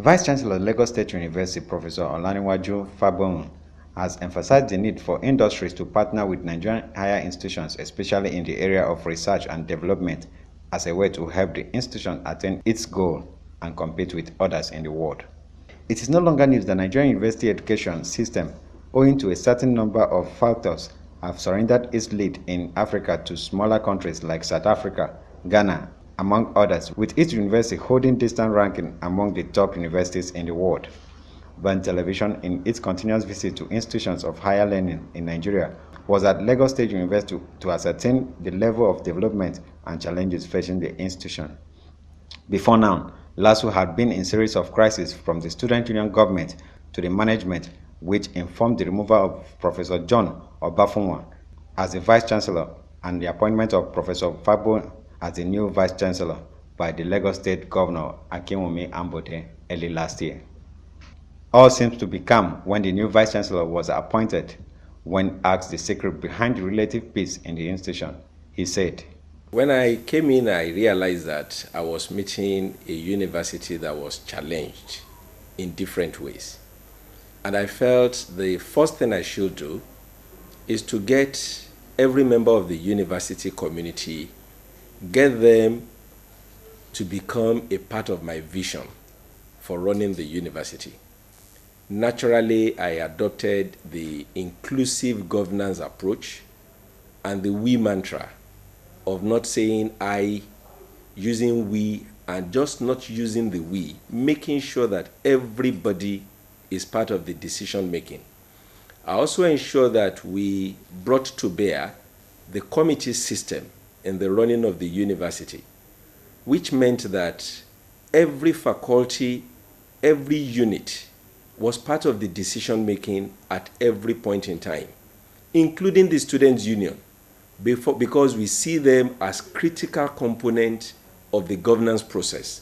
Vice Chancellor of Lagos State University, Professor Olaniwaju Fabonwu, has emphasized the need for industries to partner with Nigerian higher institutions, especially in the area of research and development, as a way to help the institution attain its goal and compete with others in the world. It is no longer news that Nigerian university education system, owing to a certain number of factors, have surrendered its lead in Africa to smaller countries like South Africa, Ghana, among others, with each university holding distant ranking among the top universities in the world. Ban Television, in its continuous visit to institutions of higher learning in Nigeria, was at Lagos State University to ascertain the level of development and challenges facing the institution. Before now, LASU had been in a series of crises from the student union government to the management, which informed the removal of Professor John Obafunwa as the Vice Chancellor and the appointment of Professor Fabo as the new Vice Chancellor by the Lagos State Governor Akinwumi Ambode early last year. All seems to be calm when the new Vice Chancellor was appointed. When asked the secret behind the relative peace in the institution, he said, "When I came in, I realized that I was meeting a university that was challenged in different ways. And I felt the first thing I should do is to get every member of the university community, get them to become a part of my vision for running the university. Naturally, I adopted the inclusive governance approach and the we mantra of not saying I, using we, and just not using the we, making sure that everybody is part of the decision making. I also ensure that we brought to bear the committee system in the running of the university, which meant that every faculty, every unit was part of the decision making at every point in time, including the students' union, because we see them as critical component of the governance process.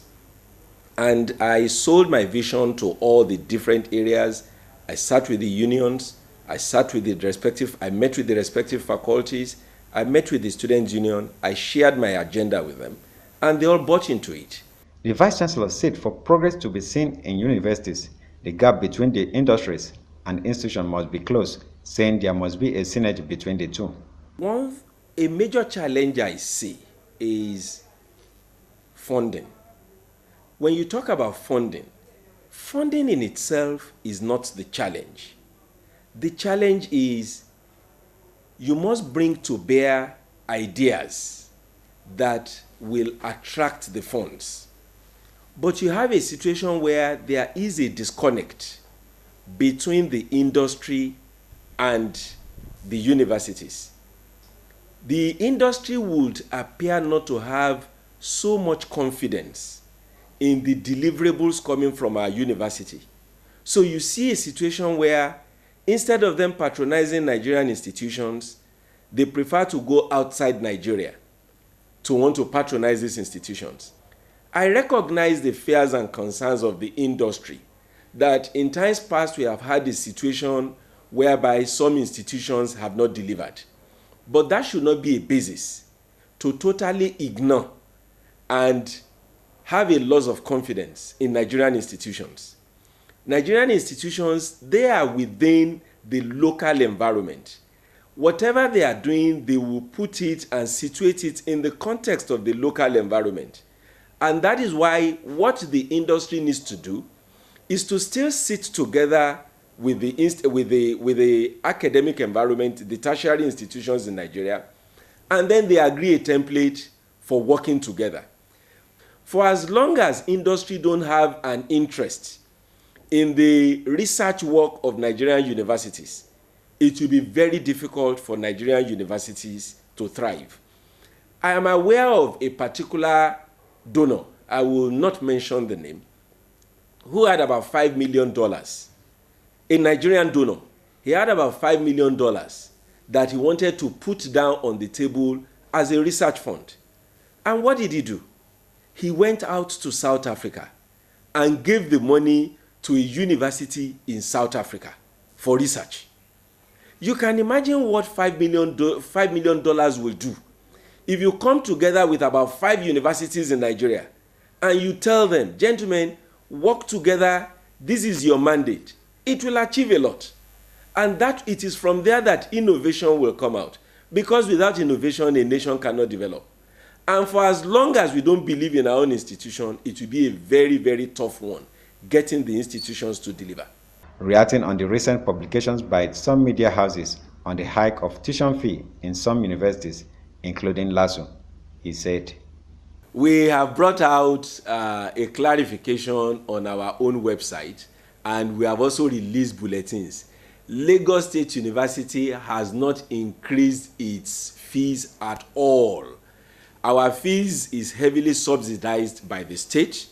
And I sold my vision to all the different areas. I sat with the unions, I met with the respective faculties, I met with the students' union, I shared my agenda with them, and they all bought into it. The Vice Chancellor said for progress to be seen in universities, the gap between the industries and institutions must be closed, saying there must be a synergy between the two. A major challenge I see is funding. When you talk about funding in itself is not the challenge. The challenge is you must bring to bear ideas that will attract the funds. But you have a situation where there is a disconnect between the industry and the universities. The industry would appear not to have so much confidence in the deliverables coming from our university. So you see a situation where instead of them patronizing Nigerian institutions, they prefer to go outside Nigeria to want to patronize these institutions. I recognize the fears and concerns of the industry that in times past we have had a situation whereby some institutions have not delivered. But that should not be a basis to totally ignore and have a loss of confidence in Nigerian institutions. Nigerian institutions, they are within the local environment. Whatever they are doing, they will put it and situate it in the context of the local environment. And that is why what the industry needs to do is to still sit together with the academic environment, the tertiary institutions in Nigeria, and then they agree a template for working together. For as long as industry don't have an interest in the research work of Nigerian universities, it will be very difficult for Nigerian universities to thrive. I am aware of a particular donor, I will not mention the name, who had about $5 million. A Nigerian donor. He had about $5 million that he wanted to put down on the table as a research fund. And what did he do? He went out to South Africa and gave the money to a university in South Africa for research. You can imagine what $5 million will do if you come together with about 5 universities in Nigeria and you tell them, gentlemen, work together, this is your mandate, it will achieve a lot. And that it is from there that innovation will come out. Because without innovation, a nation cannot develop. And for as long as we don't believe in our own institution, it will be a very, very tough one, getting the institutions to deliver. Reacting on the recent publications by some media houses on the hike of tuition fee in some universities, including LASU, he said, "We have brought out a clarification on our own website, and we have also released bulletins. Lagos State University has not increased its fees at all. Our fees is heavily subsidized by the state,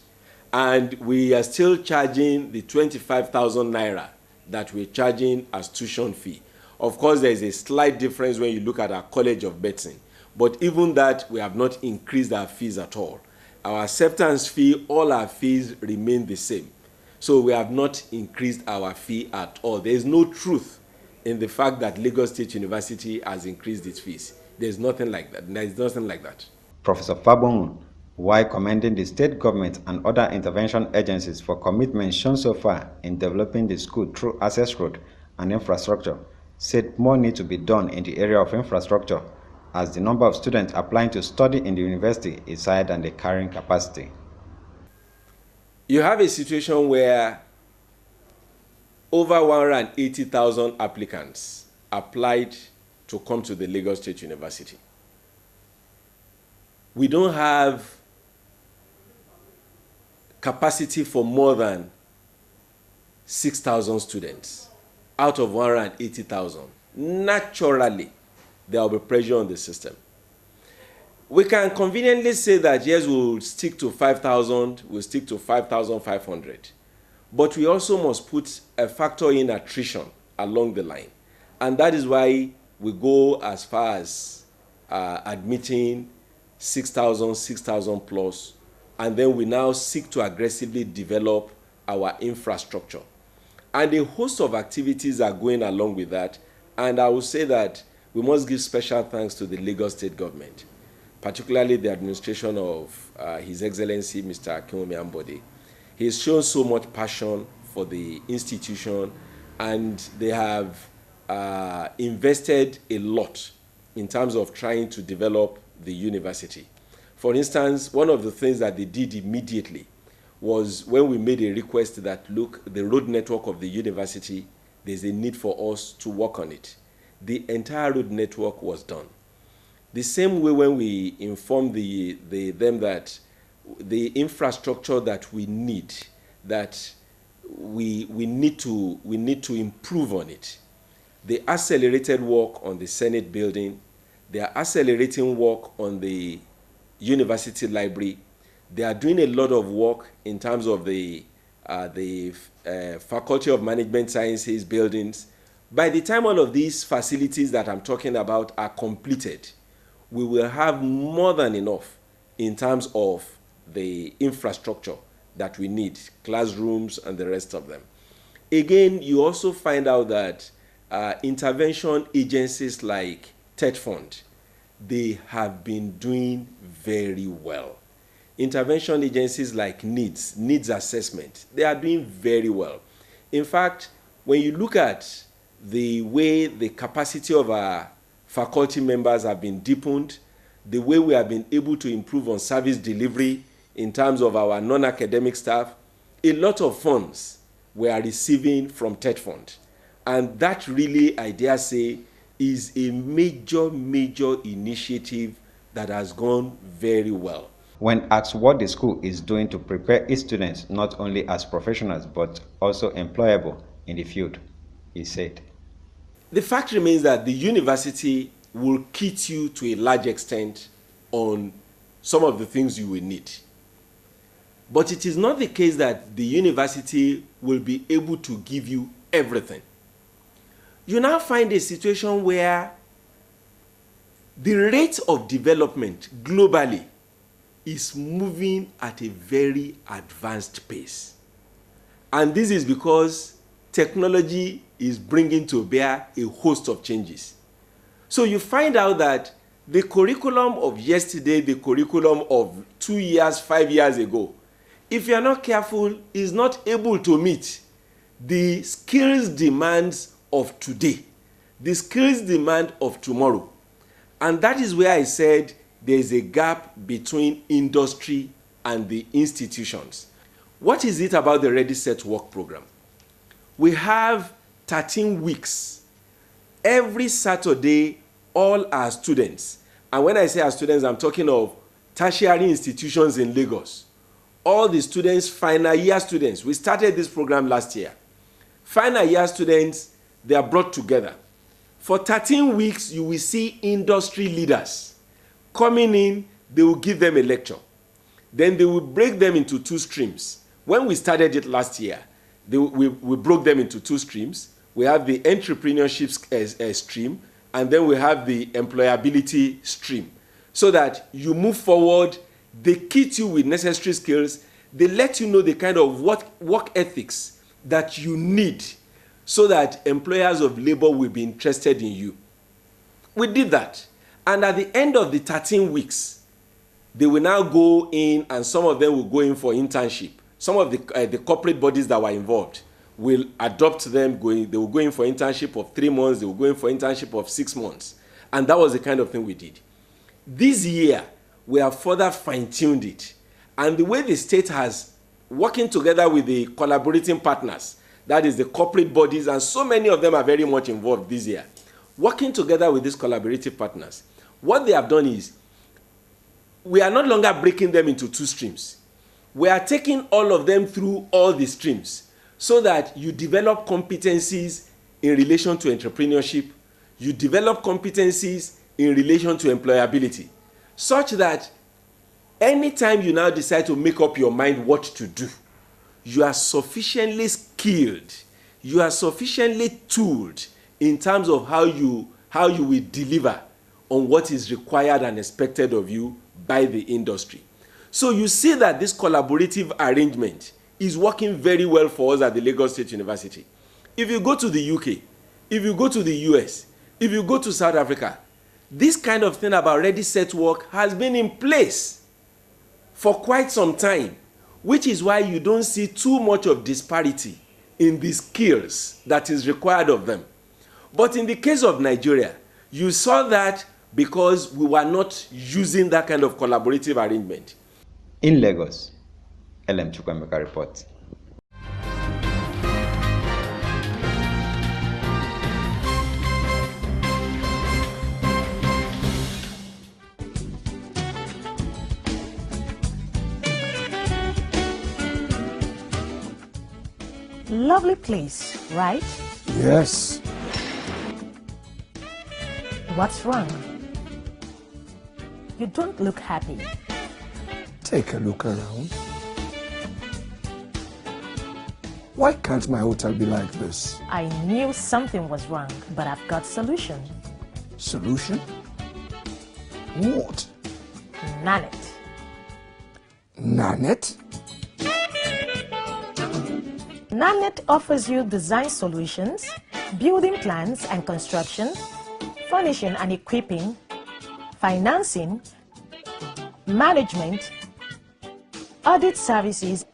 and we are still charging the 25,000 naira that we're charging as tuition fee. Of course, there is a slight difference when you look at our College of Medicine, but even that, we have not increased our fees at all. Our acceptance fee, all our fees remain the same. So we have not increased our fee at all. There is no truth in the fact that Lagos State University has increased its fees. There's nothing like that. There's nothing like that." Professor Fabon, while commending the state government and other intervention agencies for commitment shown so far in developing the school through access road and infrastructure, said more needs to be done in the area of infrastructure as the number of students applying to study in the university is higher than the carrying capacity. You have a situation where over 180,000 applicants applied to come to the Lagos State University. We don't have capacity for more than 6,000 students out of 180,000. Naturally, there will be pressure on the system. We can conveniently say that, yes, we'll stick to 5,000, we'll stick to 5,500. But we also must put a factor in attrition along the line. And that is why we go as far as admitting 6,000, 6,000 plus, and then we now seek to aggressively develop our infrastructure. And a host of activities are going along with that. And I will say that we must give special thanks to the Lagos State government, particularly the administration of His Excellency Mr. Akinwumi Ambode. He has shown so much passion for the institution, and they have invested a lot in terms of trying to develop the university. For instance, one of the things that they did immediately was when we made a request that, look, the road network of the university, there's a need for us to work on it. The entire road network was done. The same way when we informed them that the infrastructure that we need, that we need to improve on it. They accelerated work on the Senate building. They are accelerating work on the university library. They are doing a lot of work in terms of the Faculty of Management Sciences buildings. By the time all of these facilities that I'm talking about are completed, we will have more than enough in terms of the infrastructure that we need, classrooms and the rest of them. Again, you also find out that intervention agencies like TED Fund, they have been doing very well. Intervention agencies like needs assessment, they are doing very well. In fact, when you look at the way the capacity of our faculty members have been deepened, the way we have been able to improve on service delivery in terms of our non-academic staff, a lot of funds we are receiving from TED Fund. And that really, I dare say, is a major initiative that has gone very well. When asked what the school is doing to prepare its students not only as professionals but also employable in the field, he said, "The fact remains that the university will kit you to a large extent on some of the things you will need. But it is not the case that the university will be able to give you everything. You now find a situation where the rate of development globally is moving at a very advanced pace. And this is because technology is bringing to bear a host of changes. So you find out that the curriculum of yesterday, the curriculum of 2 years, 5 years ago, if you are not careful, is not able to meet the skills demands of today, the skills demand of tomorrow. And that is where I said there is a gap between industry and the institutions. What is it about the Ready Set Work program? We have 13 weeks. Every Saturday, all our students, and when I say our students, I'm talking of tertiary institutions in Lagos. All the students, final year students, we started this program last year. Final year students, they are brought together. For 13 weeks, you will see industry leaders coming in, they will give them a lecture. Then they will break them into two streams. When we started it last year, we broke them into two streams. We have the entrepreneurship stream, and then we have the employability stream. So that you move forward, they kit you with necessary skills, they let you know the kind of work ethics that you need so that employers of labor will be interested in you. We did that. And at the end of the 13 weeks, they will now go in, and some of them will go in for internship. Some of the corporate bodies that were involved will adopt them. They will go in for internship of 3 months. They will go in for internship of 6 months. And that was the kind of thing we did. This year, we have further fine-tuned it. And the way the state has, working together with the collaborating partners, that is the corporate bodies, and so many of them are very much involved this year, working together with these collaborative partners, what they have done is, we are no longer breaking them into two streams. We are taking all of them through all the streams so that you develop competencies in relation to entrepreneurship, you develop competencies in relation to employability, such that anytime you now decide to make up your mind what to do, you are sufficiently skilled, you are sufficiently tooled in terms of how you will deliver on what is required and expected of you by the industry. So you see that this collaborative arrangement is working very well for us at the Lagos State University. If you go to the UK, if you go to the US, if you go to South Africa, this kind of thing about Ready Set Work has been in place for quite some time, which is why you don't see too much of disparity in the skills that is required of them. But in the case of Nigeria, you saw that because we were not using that kind of collaborative arrangement. In Lagos, LM Chukwemeka reports. Lovely place, right? Yes. What's wrong? You don't look happy. Take a look around. Why can't my hotel be like this? I knew something was wrong, but I've got solution. Solution? What? Nanet. Nanet? Nanet offers you design solutions, building plans and construction, furnishing and equipping, financing, management, audit services,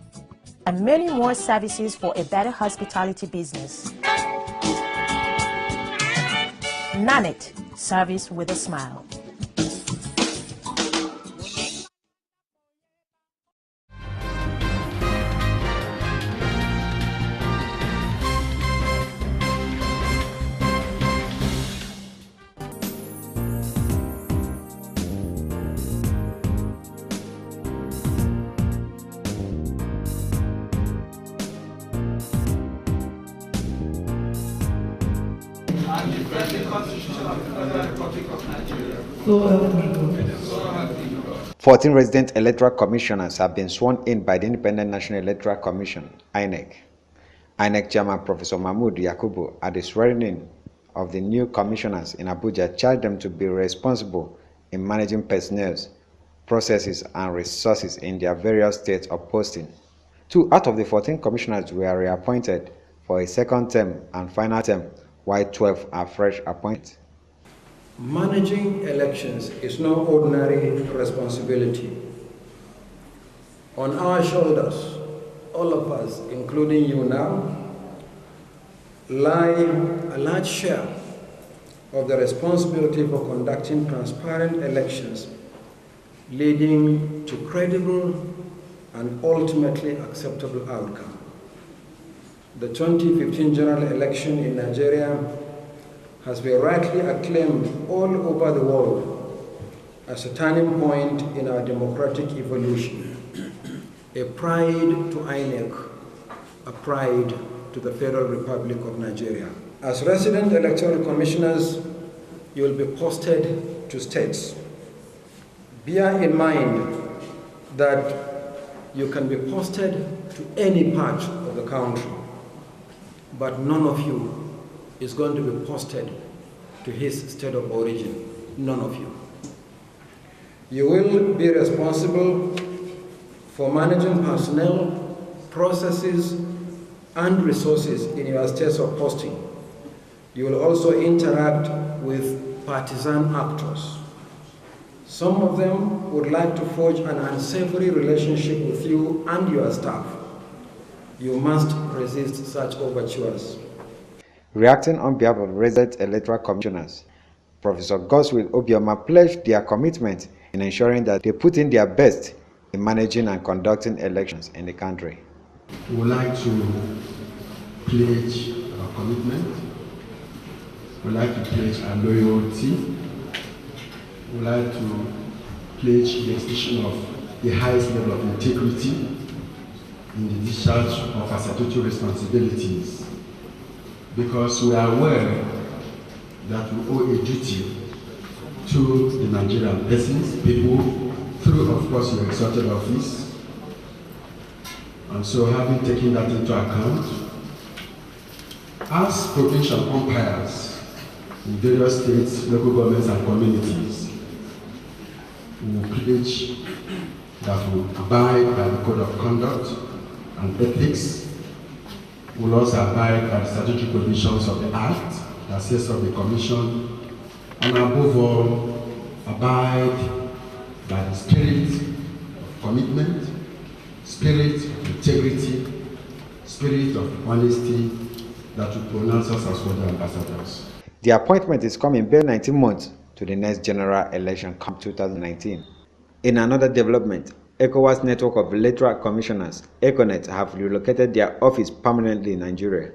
and many more services for a better hospitality business. Nanet, service with a smile. And defend the Constitution of the Federal Republic of Nigeria. 14 resident electoral commissioners have been sworn in by the Independent National Electoral Commission, INEC. INEC Chairman Professor Mahmood Yakubu, at the swearing-in of the new commissioners in Abuja, charged them to be responsible in managing personnel, processes, and resources in their various states of posting. 2 out of the 14 commissioners were reappointed for a second term and final term, while 12 are fresh appointed. Managing elections is no ordinary responsibility. On our shoulders, all of us, including you now, lie a large share of the responsibility for conducting transparent elections, leading to credible and ultimately acceptable outcome. The 2015 general election in Nigeria has been rightly acclaimed all over the world as a turning point in our democratic evolution, a pride to INEC, a pride to the Federal Republic of Nigeria. As resident electoral commissioners, you will be posted to states. Bear in mind that you can be posted to any part of the country, but none of you is going to be posted to his state of origin. None of you. You will be responsible for managing personnel, processes, and resources in your states of posting. You will also interact with partisan actors. Some of them would like to forge an unsavory relationship with you and your staff. You must resist such overtures. Reacting on behalf of resident electoral commissioners, Professor Godswill Obioma pledged their commitment in ensuring that they put in their best in managing and conducting elections in the country. We would like to pledge our commitment. We would like to pledge our loyalty. We would like to pledge the extension of the highest level of integrity in the discharge of our statutory responsibilities, because we are aware that we owe a duty to the Nigerian persons, people, through, of course, your exalted office. And so, having taken that into account, as provincial umpires in various states, local governments, and communities, we will pledge that we will abide by the code of conduct and ethics. We will also abide by the statutory provisions of the Act that sets up the Commission, and above all, abide by the spirit of commitment, spirit of integrity, spirit of honesty that will pronounce us as worthy ambassadors. The appointment is coming barely 19 months to the next general election come 2019. In another development, ECOWAS Network of Electoral Commissioners, ECONET, have relocated their office permanently in Nigeria.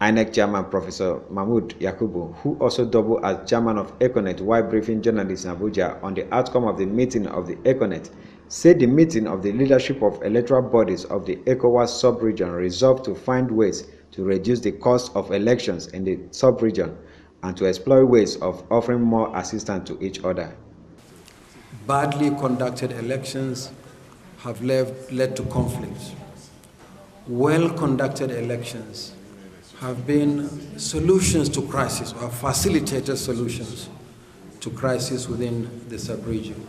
INEC Chairman Professor Mahmoud Yakubu, who also doubled as chairman of ECONET while briefing journalists in Abuja on the outcome of the meeting of the ECONET, said the meeting of the leadership of electoral bodies of the ECOWAS sub-region resolved to find ways to reduce the cost of elections in the sub-region and to explore ways of offering more assistance to each other. Badly conducted elections have led to conflicts. Well-conducted elections have been solutions to crisis, or facilitated solutions to crisis within the sub-region.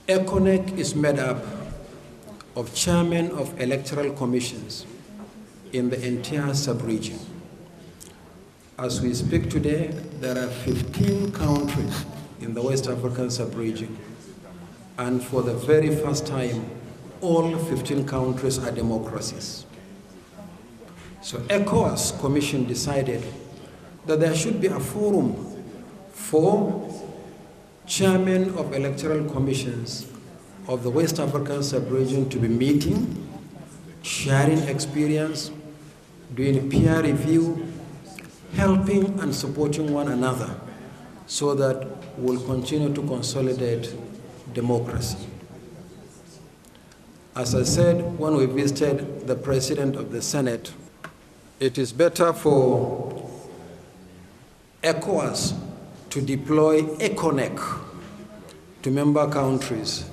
ECONEC is made up of chairmen of electoral commissions in the entire sub-region. As we speak today, there are 15 countries in the West African sub-region, and for the very first time, all 15 countries are democracies. So ECOWAS Commission decided that there should be a forum for chairmen of electoral commissions of the West African sub-region to be meeting, sharing experience, doing peer review, helping and supporting one another so that we'll continue to consolidate democracy. As I said when we visited the President of the Senate, it is better for ECOWAS to deploy ECONEC to member countries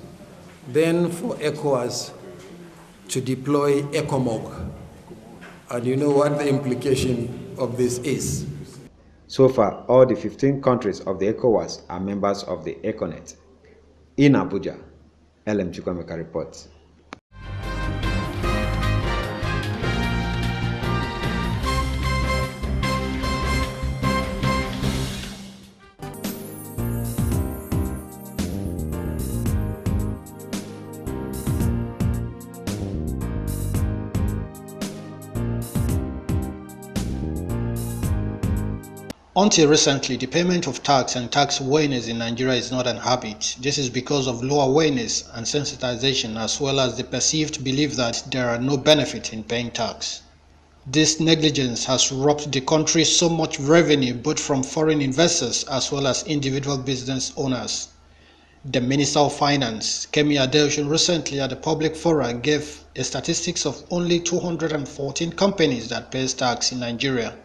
than for ECOWAS to deploy ECOMOG. And you know what the implication of this is. So far, all the 15 countries of the ECOWAS are members of the ECONET. In Abuja, LM Chukwemeka reports. Until recently, the payment of tax and tax awareness in Nigeria is not an habit. This is because of low awareness and sensitization, as well as the perceived belief that there are no benefits in paying tax. This negligence has robbed the country so much revenue both from foreign investors as well as individual business owners. The Minister of Finance, Kemi Adeosun, recently at the public forum gave a statistics of only 214 companies that pays tax in Nigeria.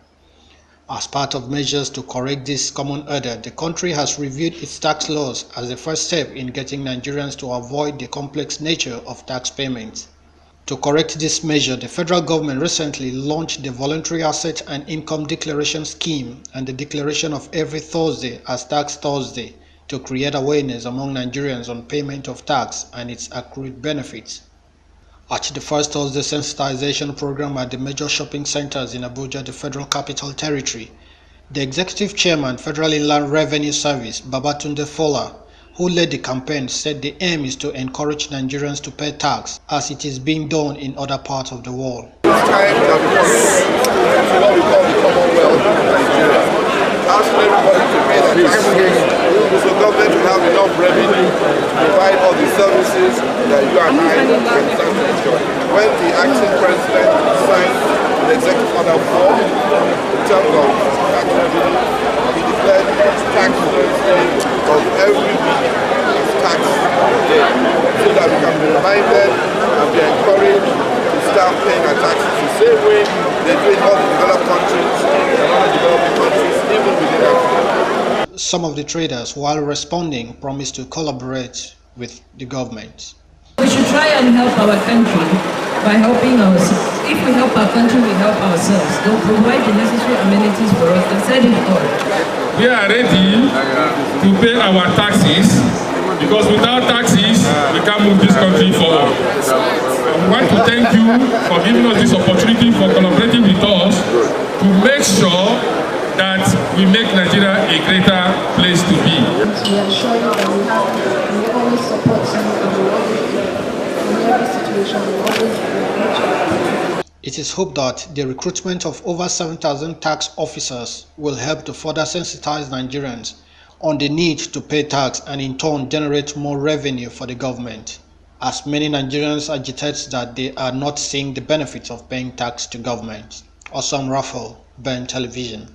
As part of measures to correct this common error, the country has reviewed its tax laws as a first step in getting Nigerians to avoid the complex nature of tax payments. To correct this measure, the federal government recently launched the Voluntary Asset and Income Declaration Scheme and the declaration of every Thursday as Tax Thursday to create awareness among Nigerians on payment of tax and its accrued benefits. At the first Thursday sensitization program at the major shopping centers in Abuja, the Federal Capital Territory, the Executive Chairman, Federal Inland Revenue Service, Babatunde Fola, who led the campaign, said the aim is to encourage Nigerians to pay tax as it is being done in other parts of the world. It's time that we commit to what we call the Commonwealth of Nigeria, asking everybody to pay their taxes so government will have enough revenue to provide all the services that you and I can start to enjoy. When the acting president signed the executive order 4 in terms of tax revenue, he declared tax Thursday of every week as tax day so that we can be reminded and be encouraged to start paying our taxes the same way they do in all the developed countries and all the developing countries, even within Africa. Some of the traders, while responding, promised to collaborate with the government. We should try and help our country by helping ourselves. If we help our country, we help ourselves. They'll provide the necessary amenities for us. They've said it all. We are ready to pay our taxes because without taxes, we can't move this country forward. I want to thank you for giving us this opportunity, for collaborating with us to make sure that we make Nigeria a greater place to be. We assure you that we always support you and we always in every situation we always be. It is hoped that the recruitment of over 7,000 tax officers will help to further sensitize Nigerians on the need to pay tax and in turn generate more revenue for the government, as many Nigerians agitate that they are not seeing the benefits of paying tax to government. Osam Raffle, Ben Television.